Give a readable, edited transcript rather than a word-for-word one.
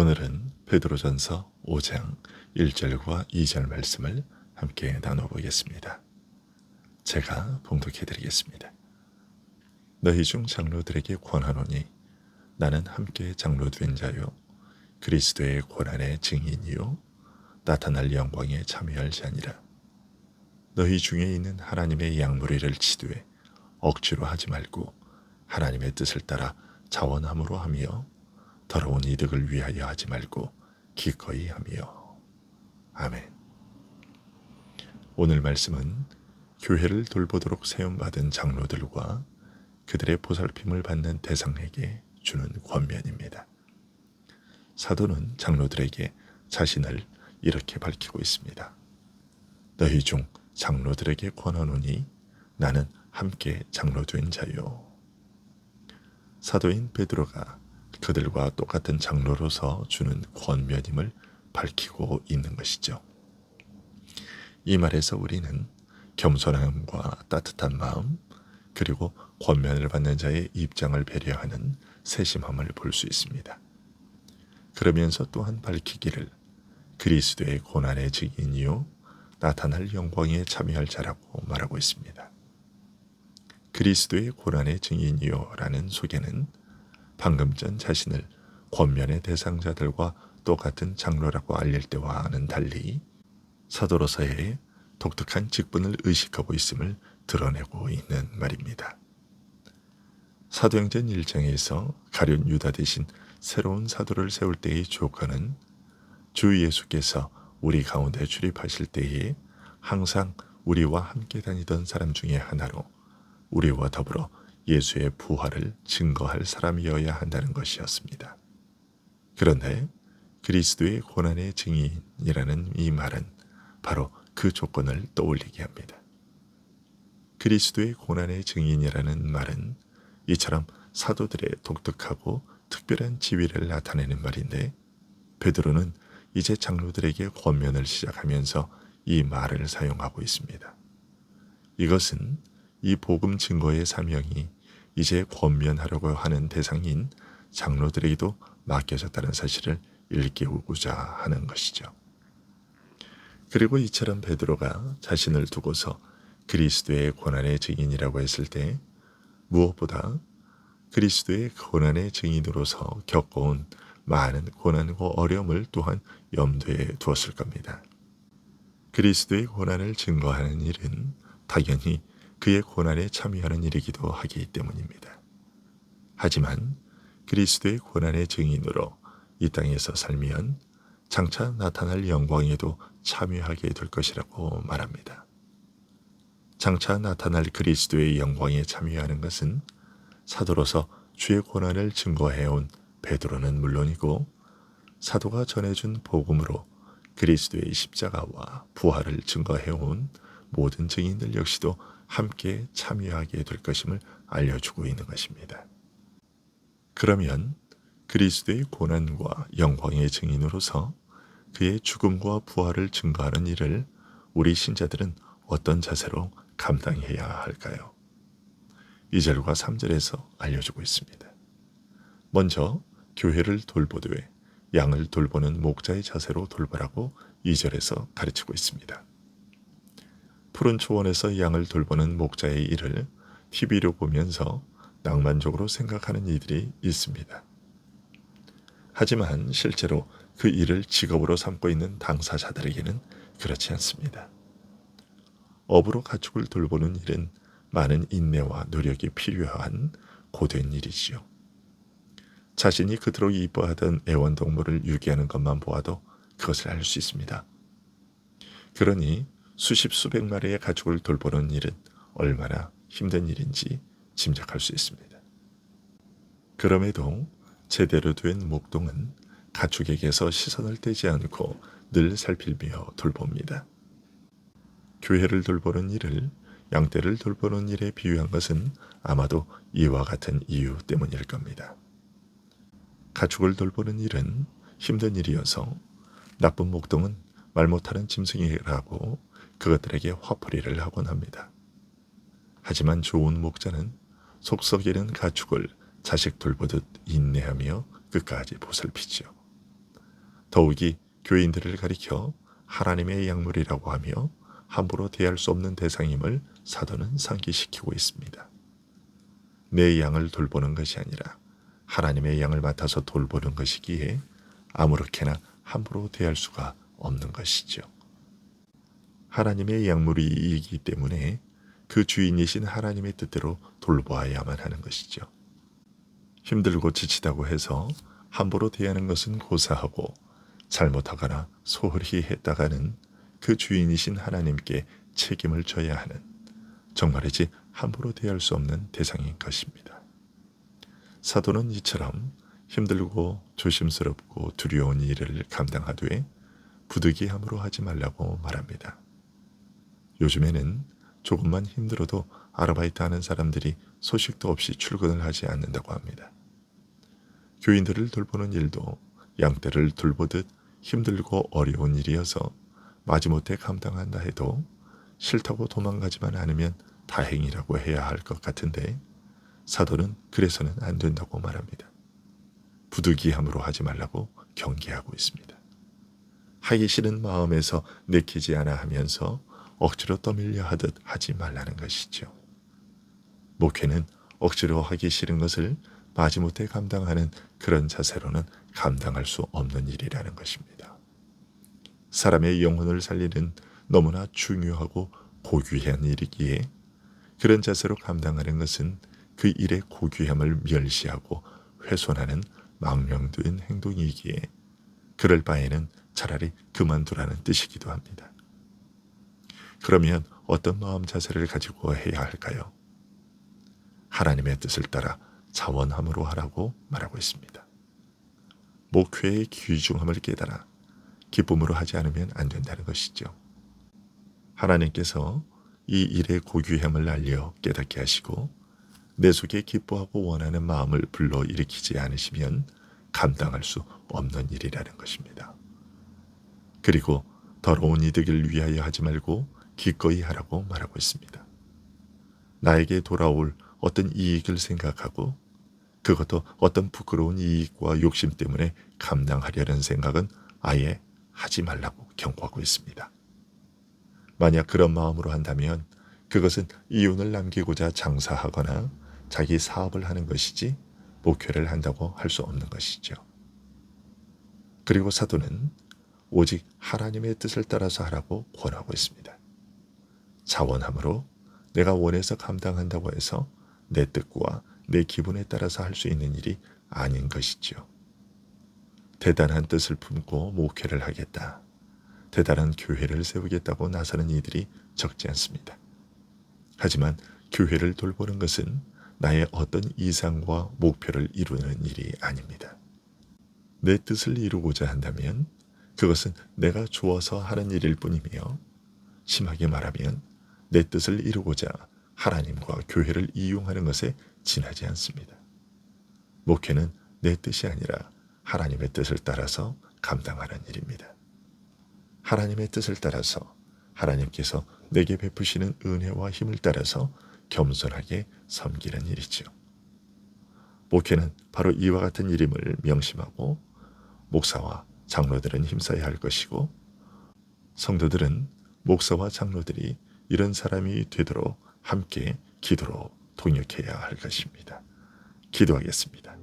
오늘은 베드로전서 5장 1절과 2절 말씀을 함께 나눠보겠습니다. 제가 봉독해 드리겠습니다. 너희 중 장로들에게 권하노니 나는 함께 장로된 자요 그리스도의 고난의 증인이요 나타날 영광에 참여할 자니라. 너희 중에 있는 하나님의 양무리를 치두에 억지로 하지 말고 하나님의 뜻을 따라 자원함으로 하며 더러운 이득을 위하여 하지 말고 기꺼이 하며. 아멘. 오늘 말씀은 교회를 돌보도록 세움받은 장로들과 그들의 보살핌을 받는 대상에게 주는 권면입니다. 사도는 장로들에게 자신을 이렇게 밝히고 있습니다. 너희 중 장로들에게 권하노니 나는 함께 장로된 자요. 사도인 베드로가 그들과 똑같은 장로로서 주는 권면임을 밝히고 있는 것이죠. 이 말에서 우리는 겸손함과 따뜻한 마음, 그리고 권면을 받는 자의 입장을 배려하는 세심함을 볼 수 있습니다. 그러면서 또한 밝히기를 그리스도의 고난의 증인이요 나타날 영광에 참여할 자라고 말하고 있습니다. 그리스도의 고난의 증인이요 라는 소개는 방금 전 자신을 권면의 대상자들과 똑같은 장로라고 알릴 때와는 달리 사도로서의 독특한 직분을 의식하고 있음을 드러내고 있는 말입니다. 사도행전 1장에서 가룟 유다 대신 새로운 사도를 세울 때의 조건은 주 예수께서 우리 가운데 출입하실 때에 항상 우리와 함께 다니던 사람 중에 하나로 우리와 더불어 예수의 부활을 증거할 사람이어야 한다는 것이었습니다. 그런데 그리스도의 고난의 증인이라는 이 말은 바로 그 조건을 떠올리게 합니다. 그리스도의 고난의 증인이라는 말은 이처럼 사도들의 독특하고 특별한 지위를 나타내는 말인데 베드로는 이제 장로들에게 권면을 시작하면서 이 말을 사용하고 있습니다. 이것은 이 복음 증거의 사명이 이제 권면하려고 하는 대상인 장로들에게도 맡겨졌다는 사실을 일깨우고자 하는 것이죠. 그리고 이처럼 베드로가 자신을 두고서 그리스도의 고난의 증인이라고 했을 때 무엇보다 그리스도의 고난의 증인으로서 겪어온 많은 고난과 어려움을 또한 염두에 두었을 겁니다. 그리스도의 고난을 증거하는 일은 당연히 그의 고난에 참여하는 일이기도 하기 때문입니다. 하지만 그리스도의 고난의 증인으로 이 땅에서 살면 장차 나타날 영광에도 참여하게 될 것이라고 말합니다. 장차 나타날 그리스도의 영광에 참여하는 것은 사도로서 주의 고난을 증거해온 베드로는 물론이고 사도가 전해준 복음으로 그리스도의 십자가와 부활을 증거해온 모든 증인들 역시도 함께 참여하게 될 것임을 알려주고 있는 것입니다. 그러면 그리스도의 고난과 영광의 증인으로서 그의 죽음과 부활을 증거하는 일을 우리 신자들은 어떤 자세로 감당해야 할까요? 2절과 3절에서 알려주고 있습니다. 먼저 교회를 돌보되 양을 돌보는 목자의 자세로 돌보라고 2절에서 가르치고 있습니다. 푸른 초원에서 양을 돌보는 목자의 일을 TV로 보면서 낭만적으로 생각하는 이들이 있습니다. 하지만 실제로 그 일을 직업으로 삼고 있는 당사자들에게는 그렇지 않습니다. 업으로 가축을 돌보는 일은 많은 인내와 노력이 필요한 고된 일이지요. 자신이 그토록 이뻐하던 애완동물을 유기하는 것만 보아도 그것을 알 수 있습니다. 그러니 수십 수백 마리의 가축을 돌보는 일은 얼마나 힘든 일인지 짐작할 수 있습니다. 그럼에도 제대로 된 목동은 가축에게서 시선을 떼지 않고 늘 살필며 돌봅니다. 교회를 돌보는 일을 양떼를 돌보는 일에 비유한 것은 아마도 이와 같은 이유 때문일 겁니다. 가축을 돌보는 일은 힘든 일이어서 나쁜 목동은 말 못하는 짐승이라고 그것들에게 화풀이를 하곤 합니다. 하지만 좋은 목자는 속 썩이는 가축을 자식 돌보듯 인내하며 끝까지 보살피지요. 더욱이 교인들을 가리켜 하나님의 약물이라고 하며 함부로 대할 수 없는 대상임을 사도는 상기시키고 있습니다. 내 양을 돌보는 것이 아니라 하나님의 양을 맡아서 돌보는 것이기에 아무렇게나 함부로 대할 수가 없는 것이죠. 하나님의 약물이기 때문에 그 주인이신 하나님의 뜻대로 돌보아야만 하는 것이죠. 힘들고 지치다고 해서 함부로 대하는 것은 고사하고 잘못하거나 소홀히 했다가는 그 주인이신 하나님께 책임을 져야 하는, 정말이지 함부로 대할 수 없는 대상인 것입니다. 사도는 이처럼 힘들고 조심스럽고 두려운 일을 감당하되 부득이함으로 하지 말라고 말합니다. 요즘에는 조금만 힘들어도 아르바이트 하는 사람들이 소식도 없이 출근을 하지 않는다고 합니다. 교인들을 돌보는 일도 양떼를 돌보듯 힘들고 어려운 일이어서 마지못해 감당한다 해도 싫다고 도망가지만 않으면 다행이라고 해야 할 것 같은데 사도는 그래서는 안 된다고 말합니다. 부득이함으로 하지 말라고 경계하고 있습니다. 하기 싫은 마음에서 내키지 않아 하면서 억지로 떠밀려 하듯 하지 말라는 것이죠. 목회는 억지로 하기 싫은 것을 마지못해 감당하는 그런 자세로는 감당할 수 없는 일이라는 것입니다. 사람의 영혼을 살리는 너무나 중요하고 고귀한 일이기에 그런 자세로 감당하는 것은 그 일의 고귀함을 멸시하고 훼손하는 망령된 행동이기에 그럴 바에는 차라리 그만두라는 뜻이기도 합니다. 그러면 어떤 마음 자세를 가지고 해야 할까요? 하나님의 뜻을 따라 자원함으로 하라고 말하고 있습니다. 목회의 귀중함을 깨달아 기쁨으로 하지 않으면 안 된다는 것이죠. 하나님께서 이 일의 고귀함을 알려 깨닫게 하시고 내 속에 기뻐하고 원하는 마음을 불러일으키지 않으시면 감당할 수 없는 일이라는 것입니다. 그리고 더러운 이득을 위하여 하지 말고 기꺼이 하라고 말하고 있습니다. 나에게 돌아올 어떤 이익을 생각하고 그것도 어떤 부끄러운 이익과 욕심 때문에 감당하려는 생각은 아예 하지 말라고 경고하고 있습니다. 만약 그런 마음으로 한다면 그것은 이윤을 남기고자 장사하거나 자기 사업을 하는 것이지 목회를 한다고 할 수 없는 것이죠. 그리고 사도는 오직 하나님의 뜻을 따라서 하라고 권하고 있습니다. 자원함으로 내가 원해서 감당한다고 해서 내 뜻과 내 기분에 따라서 할 수 있는 일이 아닌 것이죠. 대단한 뜻을 품고 목회를 하겠다, 대단한 교회를 세우겠다고 나서는 이들이 적지 않습니다. 하지만 교회를 돌보는 것은 나의 어떤 이상과 목표를 이루는 일이 아닙니다. 내 뜻을 이루고자 한다면 그것은 내가 좋아서 하는 일일 뿐이며 심하게 말하면 내 뜻을 이루고자 하나님과 교회를 이용하는 것에 지나지 않습니다. 목회는 내 뜻이 아니라 하나님의 뜻을 따라서 감당하는 일입니다. 하나님의 뜻을 따라서 하나님께서 내게 베푸시는 은혜와 힘을 따라서 겸손하게 섬기는 일이죠. 목회는 바로 이와 같은 일임을 명심하고 목사와 장로들은 힘써야 할 것이고 성도들은 목사와 장로들이 이런 사람이 되도록 함께 기도로 동역해야 할 것입니다. 기도하겠습니다.